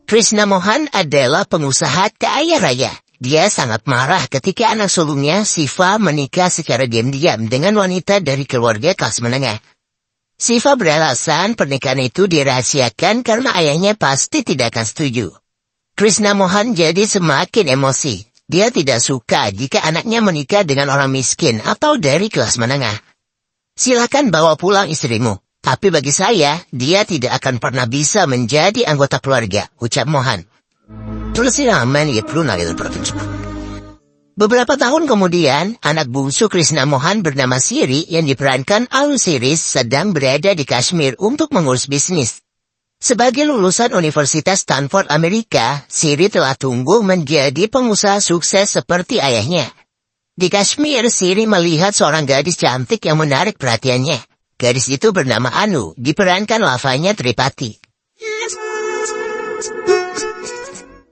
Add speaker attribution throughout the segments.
Speaker 1: Krishna Mohan adalah pengusaha kaya raya. Dia sangat marah ketika anak sulungnya, Siva, menikah secara diam-diam dengan wanita dari keluarga kelas menengah. Siva beralasan pernikahan itu dirahasiakan karena ayahnya pasti tidak akan setuju. Krishna Mohan jadi semakin emosi. Dia tidak suka jika anaknya menikah dengan orang miskin atau dari kelas menengah. Silakan bawa pulang istrimu. Tapi bagi saya, dia tidak akan pernah bisa menjadi anggota keluarga, ucap Mohan. Beberapa tahun kemudian, anak bungsu Krishna Mohan bernama Siri yang diperankan Anu Series sedang berada di Kashmir untuk mengurus bisnis. Sebagai lulusan Universitas Stanford Amerika, Siri telah tumbuh menjadi pengusaha sukses seperti ayahnya. Di Kashmir, Siri melihat seorang gadis cantik yang menarik perhatiannya. Gadis itu bernama Anu, diperankan Lavanya Tripathi.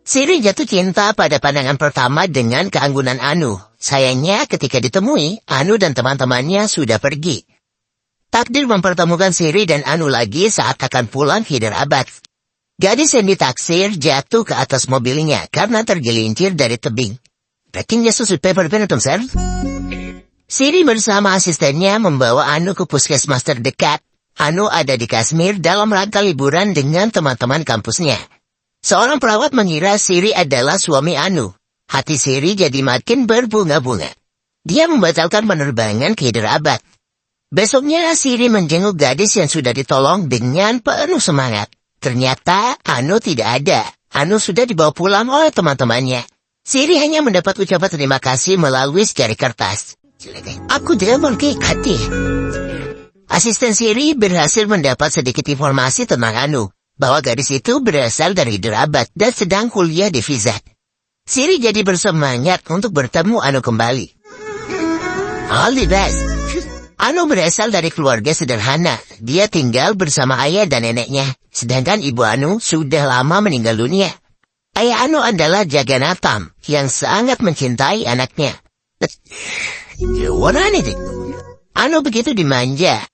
Speaker 1: Siri jatuh cinta pada pandangan pertama dengan keanggunan Anu. Sayangnya ketika ditemui, Anu dan teman-temannya sudah pergi. Takdir mempertemukan Siri dan Anu lagi saat akan pulang ke Hyderabad. Gadis yang ditaksir jatuh ke atas mobilnya karena tergelincir dari tebing. Breaking news paper penonton, sir. Siri bersama asistennya membawa Anu ke puskesmas terdekat. Anu ada di Kashmir dalam rangka liburan dengan teman-teman kampusnya. Seorang perawat mengira Siri adalah suami Anu. Hati Siri jadi makin berbunga-bunga. Dia membatalkan penerbangan ke Hyderabad. Besoknya Siri menjenguk gadis yang sudah ditolong dengan penuh semangat. Ternyata Anu tidak ada. Anu sudah dibawa pulang oleh teman-temannya. Siri hanya mendapat ucapan terima kasih melalui secari kertas. Aku tidak memiliki hati. Asisten Siri berhasil mendapat sedikit informasi tentang Anu, bahwa gadis itu berasal dari Hyderabad dan sedang kuliah di Vizat. Siri jadi bersemangat untuk bertemu Anu kembali. All the best. Anu berasal dari keluarga sederhana. Dia tinggal bersama ayah dan neneknya, sedangkan ibu Anu sudah lama meninggal dunia. Ayah Anu adalah Jagannathan yang sangat mencintai anaknya. Anu begitu dimanja.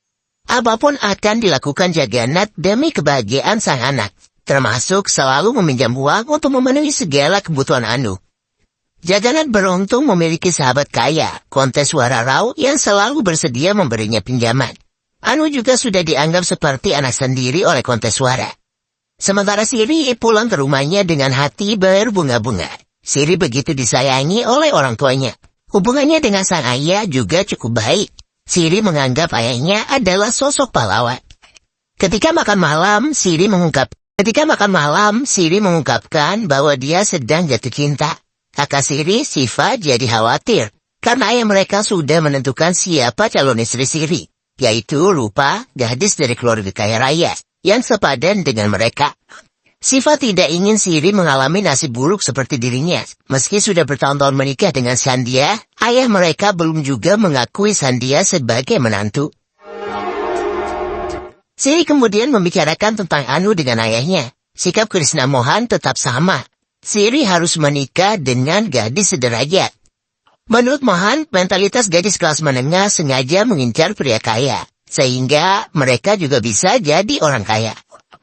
Speaker 1: Apapun akan dilakukan Jagannath demi kebahagiaan sang anak, termasuk selalu meminjam uang untuk memenuhi segala kebutuhan Anu. Jagannath beruntung memiliki sahabat kaya, Konteswara Rao, yang selalu bersedia memberinya pinjaman. Anu juga sudah dianggap seperti anak sendiri oleh Konteswara. Sementara Siri pulang ke rumahnya dengan hati berbunga-bunga. Siri begitu disayangi oleh orang tuanya. Hubungannya dengan sang ayah juga cukup baik. Siri menganggap ayahnya adalah sosok pahlawan. Ketika makan malam, Siri mengungkapkan bahwa dia sedang jatuh cinta. Kakak Siri, Siva, jadi khawatir karena ayah mereka sudah menentukan siapa calon istri Siri, yaitu Rupa, gadis dari keluarga kaya raya yang sepadan dengan mereka. Siva tidak ingin Siri mengalami nasib buruk seperti dirinya. Meski sudah bertahun-tahun menikah dengan Sandhya, ayah mereka belum juga mengakui Sandhya sebagai menantu. Siri kemudian membicarakan tentang Anu dengan ayahnya. Sikap Krishna Mohan tetap sama. Siri harus menikah dengan gadis sederajat. Menurut Mohan, mentalitas gadis kelas menengah sengaja mengincar pria kaya, sehingga mereka juga bisa jadi orang kaya.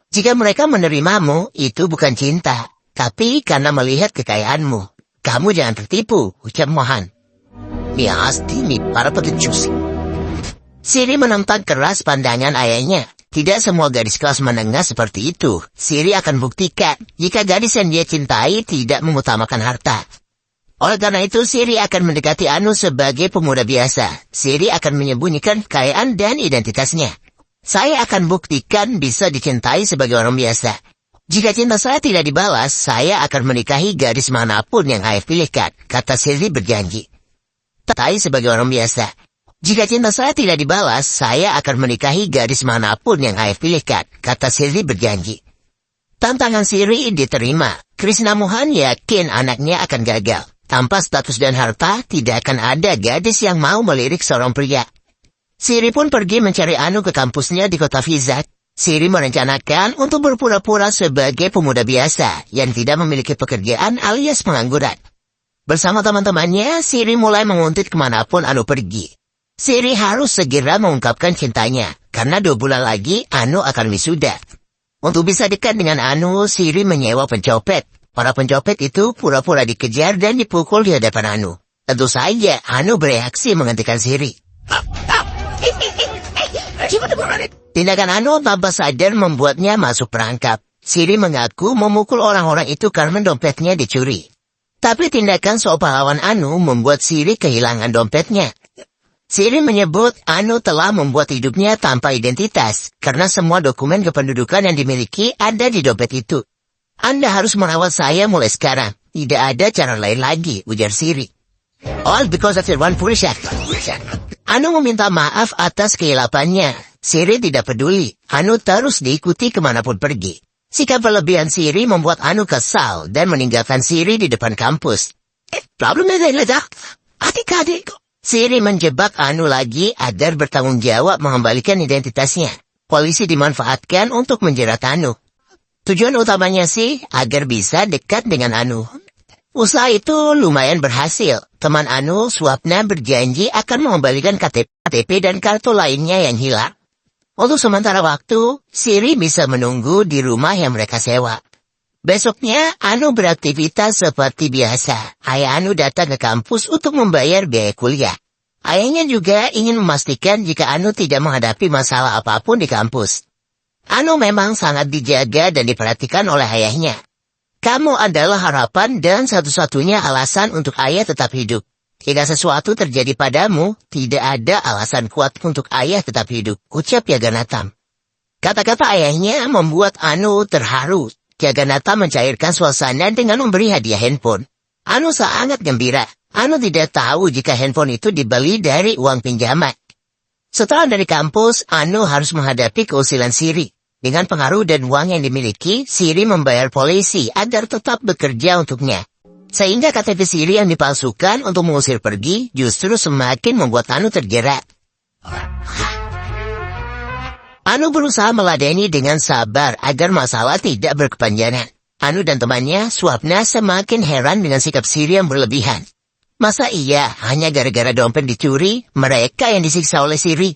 Speaker 1: Jika mereka menerimamu, itu bukan cinta, tapi karena melihat kekayaanmu. Kamu jangan tertipu, ucap Mohan. Siri menentang keras pandangan ayahnya. Tidak semua gadis kelas menengah seperti itu. Siri akan buktikan jika gadis yang dia cintai tidak mengutamakan harta. Oleh karena itu, Siri akan mendekati Anu sebagai pemuda biasa. Siri akan menyembunyikan kekayaan dan identitasnya. Saya akan buktikan bisa dicintai sebagai orang biasa. Jika cinta saya tidak dibalas, saya akan menikahi gadis manapun yang ayah pilihkan, kata Siri berjanji. Cintai sebagai orang biasa. Jika cinta saya tidak dibalas, saya akan menikahi gadis manapun yang ayah pilihkan, kata Siri berjanji. Tantangan Siri diterima. Krishna Mohan yakin anaknya akan gagal. Tanpa status dan harta, tidak akan ada gadis yang mau melirik seorang pria. Siri pun pergi mencari Anu ke kampusnya di kota Vizat. Siri merencanakan untuk berpura-pura sebagai pemuda biasa yang tidak memiliki pekerjaan alias pengangguran. Bersama teman-temannya, Siri mulai menguntit kemanapun Anu pergi. Siri harus segera mengungkapkan cintanya, karena 2 bulan lagi Anu akan wisuda. Untuk bisa dekat dengan Anu, Siri menyewa pencopet. Para pencopet itu pura-pura dikejar dan dipukul di hadapan Anu. Tentu saja, Anu bereaksi menghentikan Siri. Tindakan Anu tanpa sadar membuatnya masuk perangkap. Siri mengaku memukul orang-orang itu karena dompetnya dicuri. Tapi tindakan so pahlawan Anu membuat Siri kehilangan dompetnya. Siri menyebut Anu telah membuat hidupnya tanpa identitas karena semua dokumen kependudukan yang dimiliki ada di dompet itu. Anda harus merawat saya mulai sekarang. Tidak ada cara lain lagi, ujar Siri. All because of your one foolish act. Anu meminta maaf atas kehilapannya. Siri tidak peduli. Anu terus diikuti kemanapun pergi. Sikap berlebihan Siri membuat Anu kesal dan meninggalkan Siri di depan kampus. Problemnya ledak. Adik-adik. Siri menjebak Anu lagi agar bertanggung jawab mengembalikan identitasnya. Polisi dimanfaatkan untuk menjerat Anu. Tujuan utamanya sih agar bisa dekat dengan Anu. Usaha itu lumayan berhasil. Teman Anu, Swapna, berjanji akan mengembalikan KTP dan kartu lainnya yang hilang. Untuk sementara waktu, Siri bisa menunggu di rumah yang mereka sewa. Besoknya, Anu beraktivitas seperti biasa. Ayah Anu datang ke kampus untuk membayar biaya kuliah. Ayahnya juga ingin memastikan jika Anu tidak menghadapi masalah apapun di kampus. Anu memang sangat dijaga dan diperhatikan oleh ayahnya. Kamu adalah harapan dan satu-satunya alasan untuk ayah tetap hidup. Jika sesuatu terjadi padamu, tidak ada alasan kuat untuk ayah tetap hidup, ucap Yaganatam. Kata-kata ayahnya membuat Anu terharu. Yaganatam mencairkan suasana dengan memberi hadiah handphone. Anu sangat gembira. Anu tidak tahu jika handphone itu dibeli dari uang pinjaman. Setelah dari kampus, Anu harus menghadapi keusilan Siri. Dengan pengaruh dan uang yang dimiliki, Siri membayar polisi agar tetap bekerja untuknya. Sehingga KTP Siri yang dipalsukan untuk mengusir pergi justru semakin membuat Anu terjerat. Anu berusaha meladeni dengan sabar agar masalah tidak berkepanjangan. Anu dan temannya, Swapna, semakin heran dengan sikap Siri yang berlebihan. Masa iya hanya gara-gara dompet dicuri, mereka yang disiksa oleh Siri?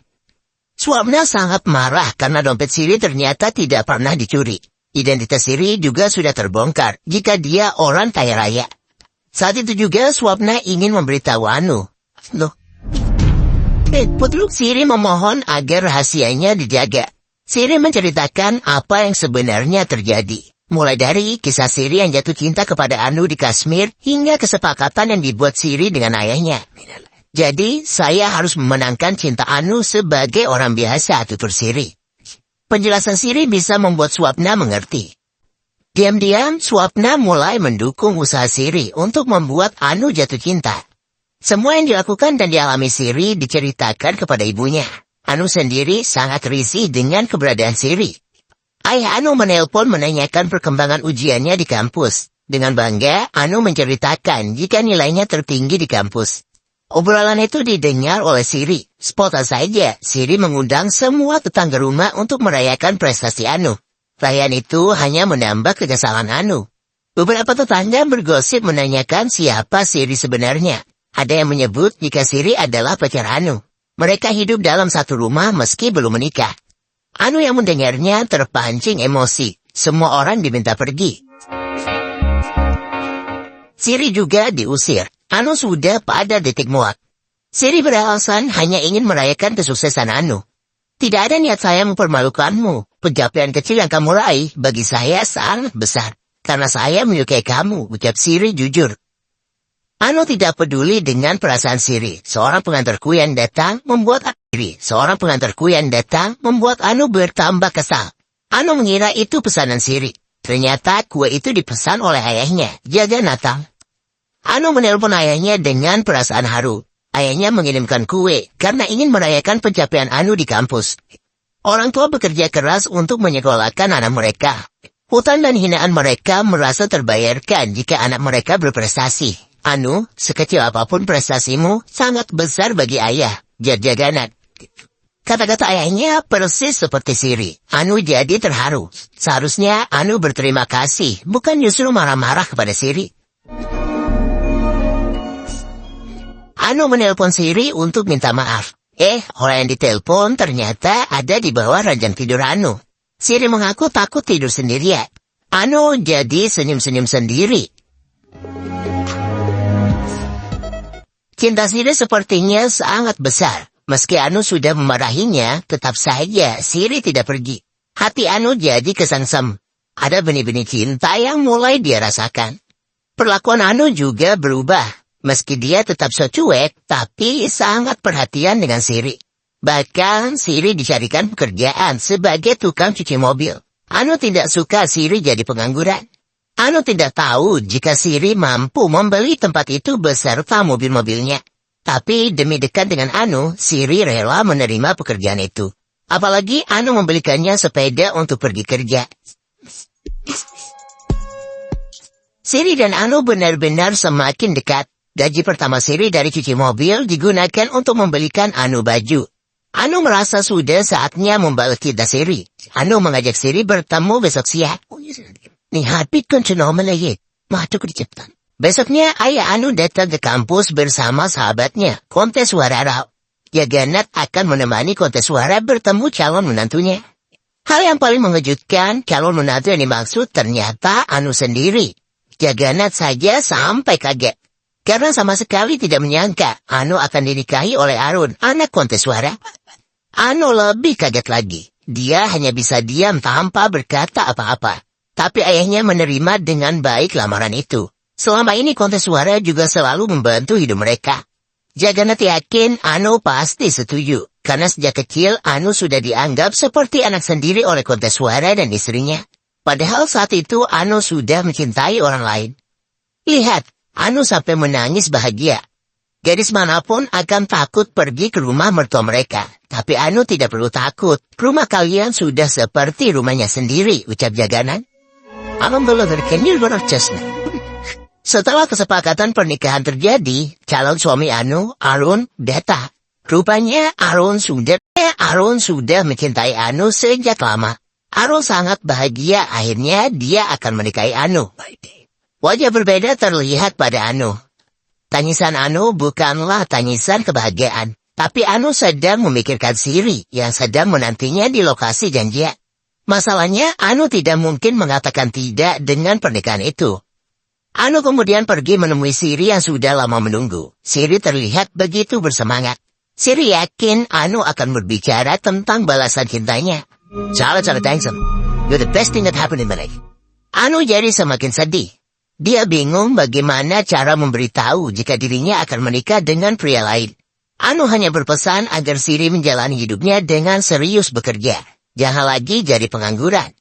Speaker 1: Swapna sangat marah karena dompet Siri ternyata tidak pernah dicuri. Identitas Siri juga sudah terbongkar jika dia orang kaya raya. Saat itu juga Swapna ingin memberitahu Anu. Loh, Putluk Siri memohon agar rahasianya dijaga. Siri menceritakan apa yang sebenarnya terjadi. Mulai dari kisah Siri yang jatuh cinta kepada Anu di Kashmir hingga kesepakatan yang dibuat Siri dengan ayahnya. Jadi, saya harus memenangkan cinta Anu sebagai orang biasa, tutur Siri. Penjelasan Siri bisa membuat Swapna mengerti. Diam-diam, Swapna mulai mendukung usaha Siri untuk membuat Anu jatuh cinta. Semua yang dilakukan dan dialami Siri diceritakan kepada ibunya. Anu sendiri sangat risih dengan keberadaan Siri. Ayah Anu menelpon menanyakan perkembangan ujiannya di kampus. Dengan bangga, Anu menceritakan jika nilainya tertinggi di kampus. Obrolan itu didengar oleh Siri. Spontan saja, Siri mengundang semua tetangga rumah untuk merayakan prestasi Anu. Perayaan itu hanya menambah kekesalan Anu. Beberapa tetangga bergosip menanyakan siapa Siri sebenarnya. Ada yang menyebut jika Siri adalah pacar Anu. Mereka hidup dalam satu rumah meski belum menikah. Anu yang mendengarnya terpancing emosi. Semua orang diminta pergi. Siri juga diusir. Anu sudah pada titik muak. Siri beralasan hanya ingin merayakan kesuksesan Anu. Tidak ada niat saya mempermalukanmu. Pencapaian kecil yang kamu raih bagi saya sangat besar. Karena saya menyukai kamu, ucap Siri jujur. Anu tidak peduli dengan perasaan Siri. Seorang pengantarku yang datang membuat Anu bertambah kesal. Anu mengira itu pesanan Siri. Ternyata kue itu dipesan oleh ayahnya, jaga Natal. Anu menelpon ayahnya dengan perasaan haru. Ayahnya mengirimkan kue karena ingin merayakan pencapaian Anu di kampus. Orang tua bekerja keras untuk menyekolahkan anak mereka. Hutang dan hinaan mereka merasa terbayarkan jika anak mereka berprestasi. Anu, sekecil apapun prestasimu, sangat besar bagi ayah, Jaganat. Kata-kata ayahnya persis seperti Siri. Anu jadi terharu. Seharusnya Anu berterima kasih, bukan justru marah-marah kepada Siri. Anu menelpon Siri untuk minta maaf. Orang yang ditelepon ternyata ada di bawah ranjang tidur Anu. Siri mengaku takut tidur sendirian. Anu jadi senyum-senyum sendiri. Cinta Siri sepertinya sangat besar. Meski Anu sudah memarahinya, tetap saja Siri tidak pergi. Hati Anu jadi kesengsem. Ada benih-benih cinta yang mulai dia rasakan. Perlakuan Anu juga berubah. Meski dia tetap so cuek, tapi sangat perhatian dengan Siri. Bahkan Siri dicarikan pekerjaan sebagai tukang cuci mobil. Anu tidak suka Siri jadi pengangguran. Anu tidak tahu jika Siri mampu membeli tempat itu beserta mobil-mobilnya. Tapi demi dekat dengan Anu, Siri rela menerima pekerjaan itu. Apalagi Anu membelikannya sepeda untuk pergi kerja. Siri dan Anu benar-benar semakin dekat. Gaji pertama Siri dari cuci mobil digunakan untuk membelikan Anu baju. Anu merasa sudah saatnya membalas cinta Siri. Anu mengajak Siri bertemu besok siang. Nihat kan cenoman lagi. Matu keciptan. Besoknya ayah Anu datang ke kampus bersama sahabatnya, kontes suara Rao. Jaganat akan menemani kontes suara bertemu calon menantunya. Hal yang paling mengejutkan, calon menantu yang dimaksud ternyata Anu sendiri. Jaganat saja sampai kaget. Karena sama sekali tidak menyangka Anu akan dinikahi oleh Arun, anak kontes suara. Anu lebih kaget lagi. Dia hanya bisa diam tanpa berkata apa-apa. Tapi ayahnya menerima dengan baik lamaran itu. Selama ini kontes suara juga selalu membantu hidup mereka. Jaganat yakin Anu pasti setuju. Karena sejak kecil Anu sudah dianggap seperti anak sendiri oleh kontes suara dan istrinya. Padahal saat itu Anu sudah mencintai orang lain. Lihat, Anu sampai menangis bahagia. Gadis manapun akan takut pergi ke rumah mertua mereka. Tapi Anu tidak perlu takut. Rumah kalian sudah seperti rumahnya sendiri, ucap Jaganat. Setelah kesepakatan pernikahan terjadi, calon suami Anu, Arun, datang. Rupanya Arun sudah mencintai Anu sejak lama. Arun sangat bahagia akhirnya dia akan menikahi Anu. Wajah berbeda terlihat pada Anu. Tangisan Anu bukanlah tangisan kebahagiaan, tapi Anu sedang memikirkan Siri yang sedang menantinya di lokasi janjian. Masalahnya Anu tidak mungkin mengatakan tidak dengan pernikahan itu. Anu kemudian pergi menemui Siri yang sudah lama menunggu. Siri terlihat begitu bersemangat. Siri yakin Anu akan berbicara tentang balasan cintanya. Salah thanks. You're the best thing that happened in my life. Anu jadi semakin sedih. Dia bingung bagaimana cara memberitahu jika dirinya akan menikah dengan pria lain. Anu hanya berpesan agar Siri menjalani hidupnya dengan serius bekerja. Jangan lagi jadi pengangguran.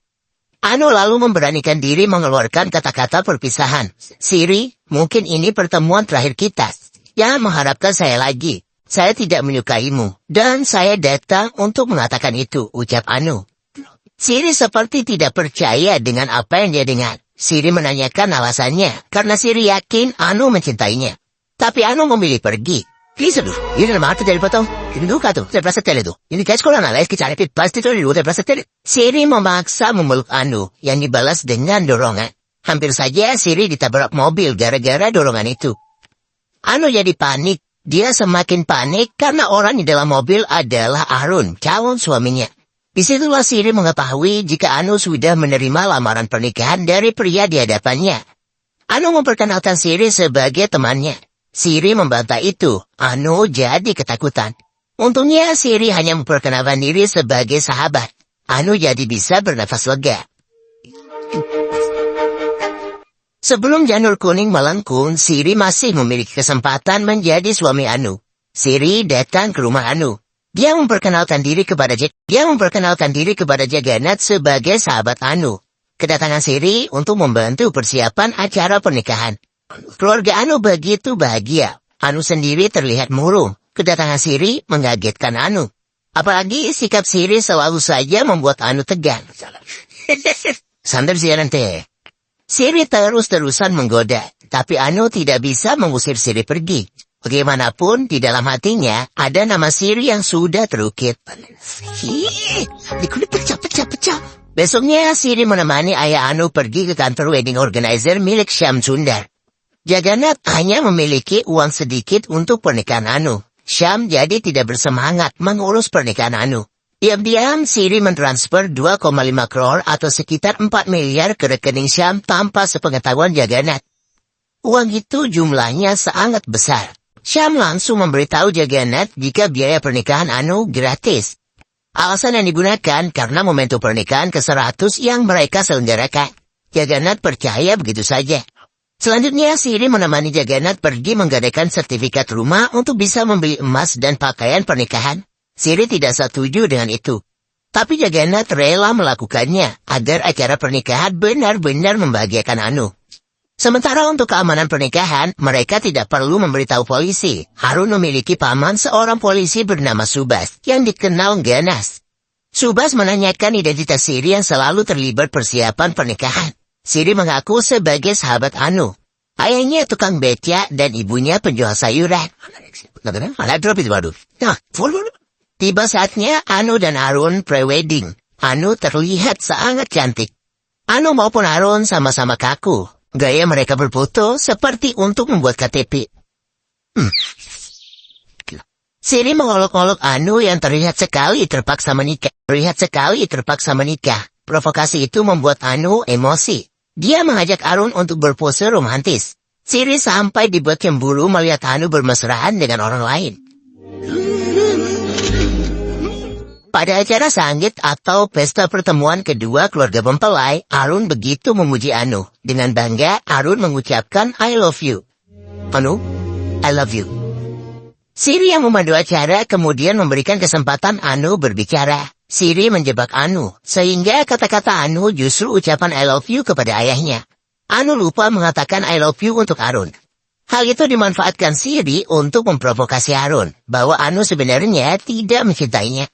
Speaker 1: Anu lalu memberanikan diri mengeluarkan kata-kata perpisahan. Siri, mungkin ini pertemuan terakhir kita. Jangan mengharapkan saya lagi. Saya tidak menyukaimu. Dan saya datang untuk mengatakan itu, ucap Anu. Siri seperti tidak percaya dengan apa yang dia dengar. Siri menanyakan alasannya, karena Siri yakin Anu mencintainya. Tapi Anu memilih pergi. Lihat, ini nama arti dari foto. Ini tuh, saya berasa tele tuh. Ini kayak sekolah nalai, kita cari pasti tuh saya berasa tele. Siri memaksa memeluk Anu, yang dibalas dengan dorongan. Hampir saja Siri ditabrak mobil gara-gara dorongan itu. Anu jadi panik. Dia semakin panik karena orang di dalam mobil adalah Arun, calon suaminya. Disitulah Siri mengetahui jika Anu sudah menerima lamaran pernikahan dari pria di hadapannya. Anu memperkenalkan Siri sebagai temannya. Siri membantah itu. Anu jadi ketakutan. Untungnya Siri hanya memperkenalkan diri sebagai sahabat. Anu jadi bisa bernafas lega. Sebelum janur kuning melengkung, Siri masih memiliki kesempatan menjadi suami Anu. Siri datang ke rumah Anu. Dia memperkenalkan diri kepada Jaganat sebagai sahabat Anu. Kedatangan Siri untuk membantu persiapan acara pernikahan. Keluarga Anu begitu bahagia. Anu sendiri terlihat murung. Kedatangan Siri mengagetkan Anu. Apalagi sikap Siri selalu saja membuat Anu tegang. Sandar siaran teh. Siri terus-terusan menggoda, tapi Anu tidak bisa mengusir Siri pergi. Bagaimanapun, di dalam hatinya ada nama Siri yang sudah terukir. Dikulit pecah. Besoknya Siri menemani ayah Anu pergi ke kantor wedding organizer milik Syam Sundar. Jaganat hanya memiliki uang sedikit untuk pernikahan Anu. Syam jadi tidak bersemangat mengurus pernikahan Anu. Diam-diam Siri mentransfer 2,5 crore atau sekitar 4 miliar ke rekening Syam tanpa sepengetahuan Jagannath. Uang itu jumlahnya sangat besar. Syam langsung memberitahu Jagannath jika biaya pernikahan Anu gratis. Alasan yang digunakan karena momentum pernikahan ke-100 yang mereka selenggarakan. Jagannath percaya begitu saja. Selanjutnya Siri menemani Jagannath pergi menggadaikan sertifikat rumah untuk bisa membeli emas dan pakaian pernikahan. Siri tidak setuju dengan itu. Tapi Jagannath rela melakukannya agar acara pernikahan benar-benar membahagiakan Anu. Sementara untuk keamanan pernikahan, mereka tidak perlu memberitahu polisi. Harun memiliki paman seorang polisi bernama Subas yang dikenal ganas. Subas menanyakan identitas Siri yang selalu terlibat persiapan pernikahan. Siri mengaku sebagai sahabat Anu. Ayahnya tukang beca dan ibunya penjual sayuran. Tiba saatnya Anu dan Harun pre-wedding. Anu terlihat sangat cantik. Anu maupun Harun sama-sama kaku. Gaya mereka berfoto seperti untuk membuat KTP. Siri mengolok-olok Anu yang terlihat sekali terpaksa menikah. Provokasi itu membuat Anu emosi. Dia mengajak Harun untuk berpose romantis. Siri sampai dibuat cemburu melihat Anu bermesraan dengan orang lain. Pada acara sanggit atau pesta pertemuan kedua keluarga mempelai, Harun begitu memuji Anu. Dengan bangga, Harun mengucapkan I love you. Anu, I love you. Siri yang memandu acara kemudian memberikan kesempatan Anu berbicara. Siri menjebak Anu, sehingga kata-kata Anu justru ucapan I love you kepada ayahnya. Anu lupa mengatakan I love you untuk Harun. Hal itu dimanfaatkan Siri untuk memprovokasi Harun, bahwa Anu sebenarnya tidak mencintainya.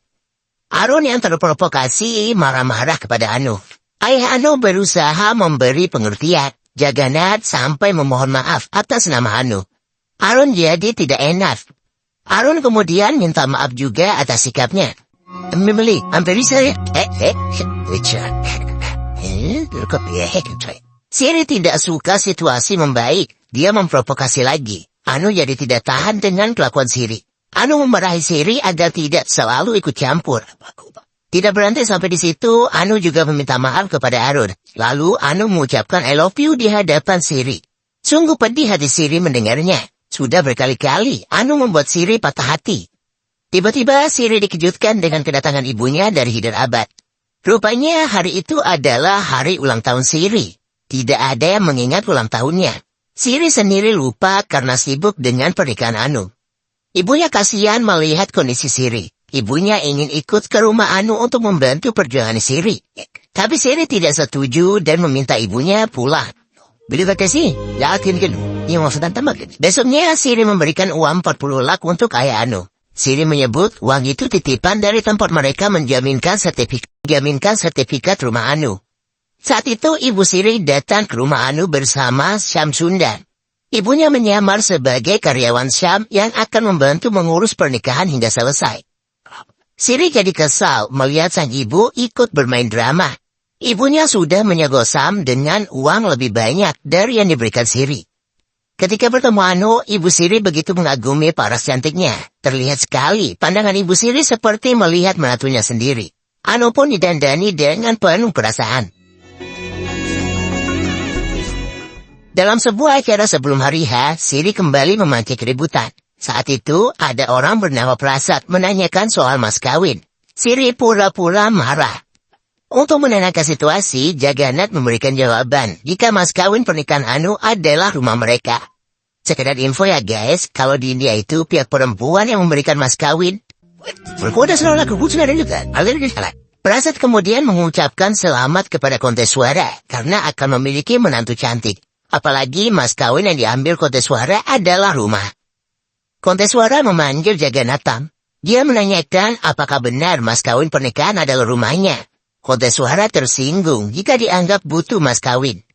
Speaker 1: Harun yang terprovokasi marah-marah kepada Anu. Ayah Anu berusaha memberi pengertian. Jagannath sampai memohon maaf atas nama Anu. Harun jadi tidak enak. Harun kemudian minta maaf juga atas sikapnya. Memeli, hampir bisa ya? Siri tidak suka situasi membaik. Dia memprovokasi lagi. Anu jadi tidak tahan dengan kelakuan Siri. Anu memarahi Siri agar tidak selalu ikut campur. Tidak berhenti sampai di situ, Anu juga meminta maaf kepada Harun. Lalu Anu mengucapkan I love you di hadapan Siri. Sungguh pedih hati Siri mendengarnya. Sudah berkali-kali Anu membuat Siri patah hati. Tiba-tiba Siri dikejutkan dengan kedatangan ibunya dari Hyderabad. Rupanya hari itu adalah hari ulang tahun Siri. Tidak ada yang mengingat ulang tahunnya. Siri sendiri lupa karena sibuk dengan pernikahan Anu. Ibunya kasihan melihat kondisi Siri. Ibunya ingin ikut ke rumah Anu untuk membantu perjuangan Siri. Tapi Siri tidak setuju dan meminta ibunya pulang. Bila kasih, yakin kan? Yang maksudnya tambah. Besoknya Siri memberikan uang 40 lak untuk ayah Anu. Siri menyebut uang itu titipan dari tempat mereka menjaminkan sertifikat rumah Anu. Saat itu ibu Siri datang ke rumah Anu bersama Syam Sundan. Ibunya menyamar sebagai karyawan Syam yang akan membantu mengurus pernikahan hingga selesai. Siri jadi kesal melihat sang ibu ikut bermain drama. Ibunya sudah menyogok Syam dengan uang lebih banyak dari yang diberikan Siri. Ketika bertemu Anu, ibu Siri begitu mengagumi paras cantiknya. Terlihat sekali pandangan ibu Siri seperti melihat menantunya sendiri. Anu pun didandani dengan penuh perasaan. Dalam sebuah acara sebelum hari H, Siri kembali memancing keributan. Saat itu, ada orang bernama Prasad menanyakan soal mas kawin. Siri pura-pura marah. Untuk menenangkan situasi, Jagannath memberikan jawaban jika mas kawin pernikahan Anu adalah rumah mereka. Sekedar info ya guys, kalau di India itu pihak perempuan yang memberikan mas kawin. Prasad kemudian mengucapkan selamat kepada kontes suara karena akan memiliki menantu cantik. Apalagi mas kawin yang diambil kontes suara adalah rumah. Kontes suara memanggil Jagannath. Dia menanyakan apakah benar mas kawin pernikahan adalah rumahnya. Kontes suara tersinggung jika dianggap butuh mas kawin.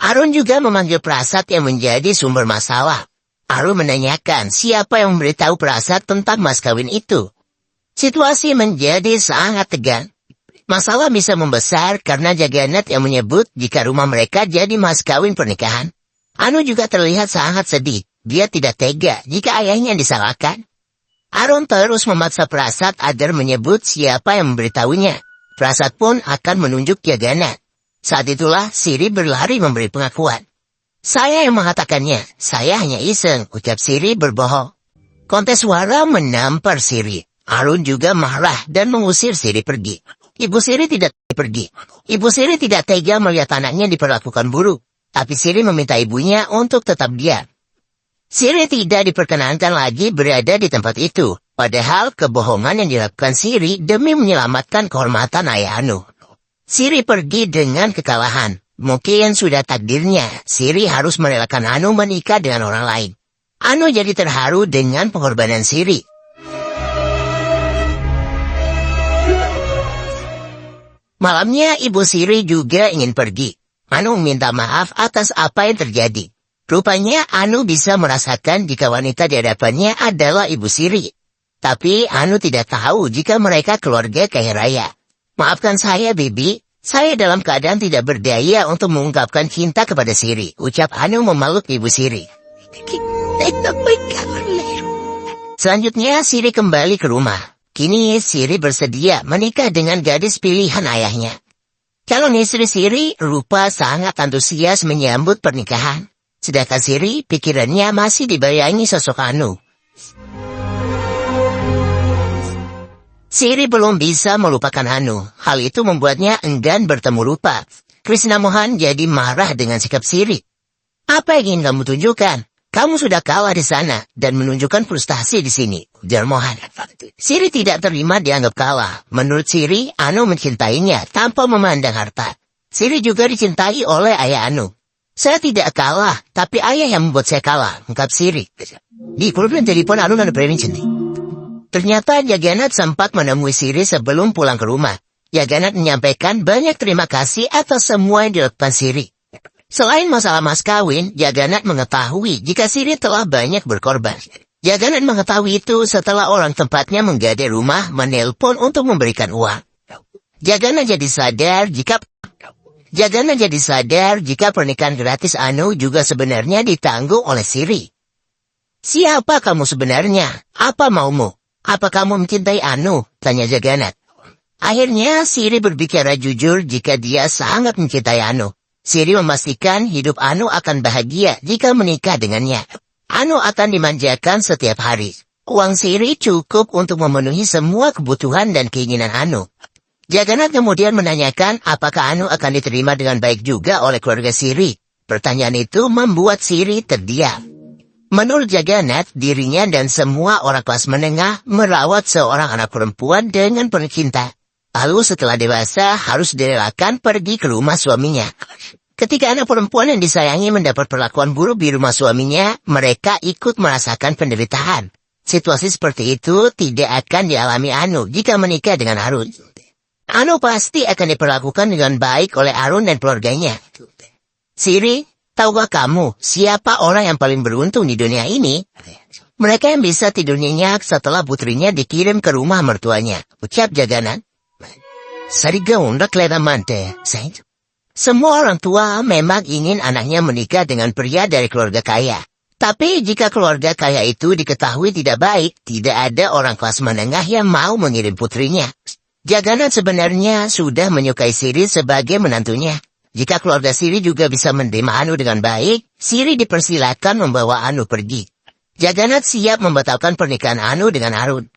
Speaker 1: Harun juga memanggil Prasad yang menjadi sumber masalah. Harun menanyakan siapa yang memberitahu Prasad tentang mas kawin itu. Situasi menjadi sangat tegang. Masalah bisa membesar karena Jagannath yang menyebut jika rumah mereka jadi mas kawin pernikahan. Anu juga terlihat sangat sedih. Dia tidak tega jika ayahnya disalahkan. Arun terus memaksa Prasad agar menyebut siapa yang memberitahunya. Prasad pun akan menunjuk Jagannath. Saat itulah Siri berlari memberi pengakuan. Saya yang mengatakannya, saya hanya iseng, ucap Siri berbohong. Kontes suara menampar Siri. Arun juga marah dan mengusir Siri pergi. Ibu Siri tidak pergi. Ibu Siri tidak tega melihat anaknya diperlakukan buruk. Tapi Siri meminta ibunya untuk tetap diam. Siri tidak diperkenankan lagi berada di tempat itu. Padahal kebohongan yang dilakukan Siri demi menyelamatkan kehormatan ayah Anu. Siri pergi dengan kekalahan. Mungkin sudah takdirnya, Siri harus merelakan Anu menikah dengan orang lain. Anu jadi terharu dengan pengorbanan Siri. Malamnya Ibu Siri juga ingin pergi. Anu meminta maaf atas apa yang terjadi. Rupanya Anu bisa merasakan jika wanita di hadapannya adalah Ibu Siri. Tapi Anu tidak tahu jika mereka keluarga kaya raya. Maafkan saya, Bibi. Saya dalam keadaan tidak berdaya untuk mengungkapkan cinta kepada Siri. Ucap Anu memeluk Ibu Siri. Selanjutnya Siri kembali ke rumah. Kini Siri bersedia menikah dengan gadis pilihan ayahnya. Calon istri Siri rupa sangat antusias menyambut pernikahan. Sedangkan Siri pikirannya masih dibayangi sosok Anu. Siri belum bisa melupakan Anu. Hal itu membuatnya enggan bertemu rupa. Krishna Mohan jadi marah dengan sikap Siri. Apa yang ingin kamu tunjukkan? Kamu sudah kalah di sana dan menunjukkan frustasi di sini, ujar Mohan. Siri tidak terima dianggap kalah. Menurut Siri, Anu mencintainya tanpa memandang harta. Siri juga dicintai oleh ayah Anu. Saya tidak kalah, tapi ayah yang membuat saya kalah, ungkap Siri. Di pulpen telepon Anu dan Previncenty. Ternyata Jagannath sempat menemui Siri sebelum pulang ke rumah. Jagannath menyampaikan banyak terima kasih atas semua yang dilakukan Siri. Selain masalah mas kawin, Jagannath mengetahui jika Siri telah banyak berkorban. Jagannath mengetahui itu setelah orang tempatnya menggadai rumah menelpon untuk memberikan uang. Jagannath jadi sadar jika pernikahan gratis Anu juga sebenarnya ditanggung oleh Siri. Siapa kamu sebenarnya? Apa maumu? Apa kamu mencintai Anu? Tanya Jagannath. Akhirnya Siri berbicara jujur jika dia sangat mencintai Anu. Siri memastikan hidup Anu akan bahagia jika menikah dengannya. Anu akan dimanjakan setiap hari. Uang Siri cukup untuk memenuhi semua kebutuhan dan keinginan Anu. Jagannath kemudian menanyakan apakah Anu akan diterima dengan baik juga oleh keluarga Siri. Pertanyaan itu membuat Siri terdiam. Menurut Jagannath, dirinya dan semua orang kelas menengah merawat seorang anak perempuan dengan penuh cinta. Lalu setelah dewasa harus direlakan pergi ke rumah suaminya. Ketika anak perempuan yang disayangi mendapat perlakuan buruk di rumah suaminya, mereka ikut merasakan penderitaan. Situasi seperti itu tidak akan dialami Anu jika menikah dengan Arun. Anu pasti akan diperlakukan dengan baik oleh Arun dan keluarganya. Siri, tahukah kamu siapa orang yang paling beruntung di dunia ini? Mereka yang bisa tidur nyenyak setelah putrinya dikirim ke rumah mertuanya, ucap Jagannath. Sarigaunda claramente, Saint. Semua orang tua memang ingin anaknya menikah dengan pria dari keluarga kaya. Tapi jika keluarga kaya itu diketahui tidak baik, tidak ada orang kelas menengah yang mau mengirim putrinya. Jagannath sebenarnya sudah menyukai Siri sebagai menantunya. Jika keluarga Siri juga bisa menerima Anu dengan baik, Siri dipersilakan membawa Anu pergi. Jagannath siap membatalkan pernikahan Anu dengan Arun.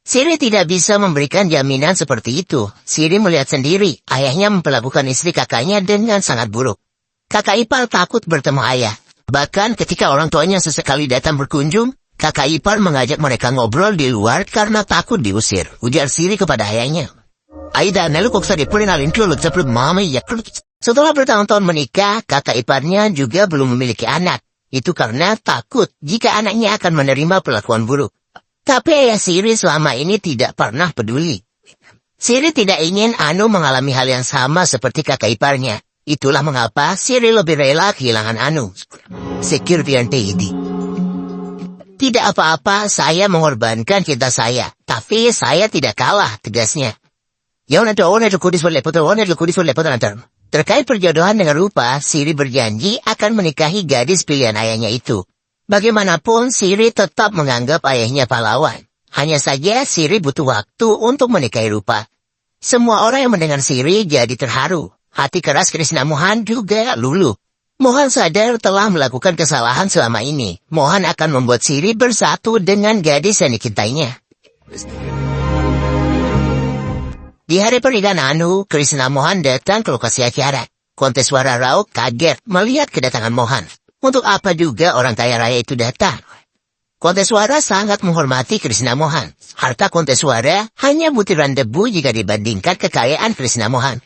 Speaker 1: Siri tidak bisa memberikan jaminan seperti itu. Siri melihat sendiri, ayahnya memperlakukan istri kakaknya dengan sangat buruk. Kakak ipar takut bertemu ayah. Bahkan ketika orang tuanya sesekali datang berkunjung, kakak ipar mengajak mereka ngobrol di luar karena takut diusir, ujar Siri kepada ayahnya. Setelah bertahun-tahun menikah, kakak iparnya juga belum memiliki anak. Itu karena takut jika anaknya akan menerima perlakuan buruk. Tapi ayah Siri selama ini tidak pernah peduli. Siri tidak ingin Anu mengalami hal yang sama seperti kakak iparnya. Itulah mengapa Siri lebih rela kehilangan Anu. Sekir Viantedi. Tidak apa-apa, saya mengorbankan cinta saya. Tapi saya tidak kalah, tegasnya. Terkait perjodohan dengan rupa, Siri berjanji akan menikahi gadis pilihan ayahnya itu. Bagaimanapun, Siri tetap menganggap ayahnya pahlawan. Hanya saja Siri butuh waktu untuk menikahi Rupa. Semua orang yang mendengar Siri jadi terharu. Hati keras Krishna Mohan juga luluh. Mohan sadar telah melakukan kesalahan selama ini. Mohan akan membuat Siri bersatu dengan gadis yang dicintainya. Di hari pernikahan Anu, Krishna Mohan datang ke lokasi acara. Konteswara Rao kaget melihat kedatangan Mohan. Untuk apa juga orang kaya raya itu datang? Konteswara sangat menghormati Krishna Mohan. Harta Konteswara hanya butiran debu jika dibandingkan kekayaan Krishna Mohan.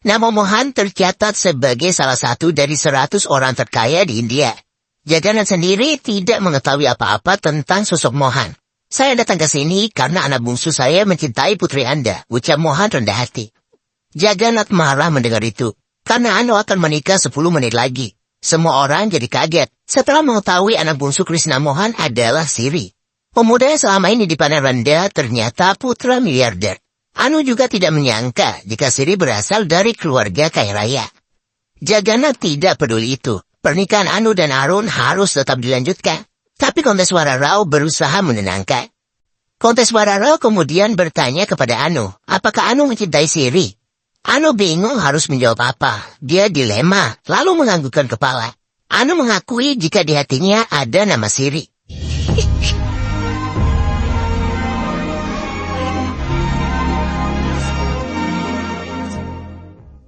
Speaker 1: Nama Mohan tercatat sebagai salah satu dari 100 orang terkaya di India. Jaganan sendiri tidak mengetahui apa-apa tentang sosok Mohan. Saya datang ke sini karena anak bungsu saya mencintai putri Anda, ucap Mohan rendah hati. Jagannath marah mendengar itu, karena Anu akan menikah 10 menit lagi. Semua orang jadi kaget setelah mengetahui anak bungsu Krishna Mohan adalah Siri. Pemuda yang selama ini dipandang rendah ternyata putra miliarder. Anu juga tidak menyangka jika Siri berasal dari keluarga kaya raya. Jagannath tidak peduli itu. Pernikahan Anu dan Arun harus tetap dilanjutkan. Tapi Konteswara Rao berusaha menenangkan. Konteswara Rao kemudian bertanya kepada Anu, apakah Anu mencintai Siri? Anu bingung harus menjawab apa. Dia dilema, lalu menganggukkan kepala. Anu mengakui jika di hatinya ada nama Siri.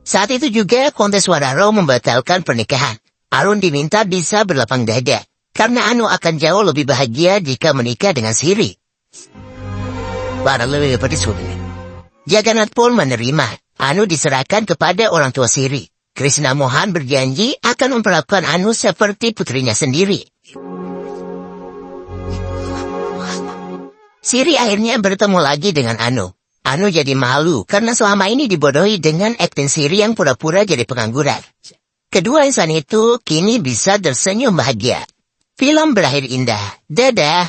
Speaker 1: Saat itu juga Konteswara Rao membatalkan pernikahan. Arun diminta bisa berlapang dada, karena Anu akan jauh lebih bahagia jika menikah dengan Siri. Jagannath pun menerima. Anu diserahkan kepada orang tua Siri. Krishna Mohan berjanji akan memperlakukan Anu seperti putrinya sendiri. Siri akhirnya bertemu lagi dengan Anu. Anu jadi malu karena selama ini dibodohi dengan akting Siri yang pura-pura jadi pengangguran. Kedua insan itu kini bisa tersenyum bahagia. Film berakhir indah. Dadah.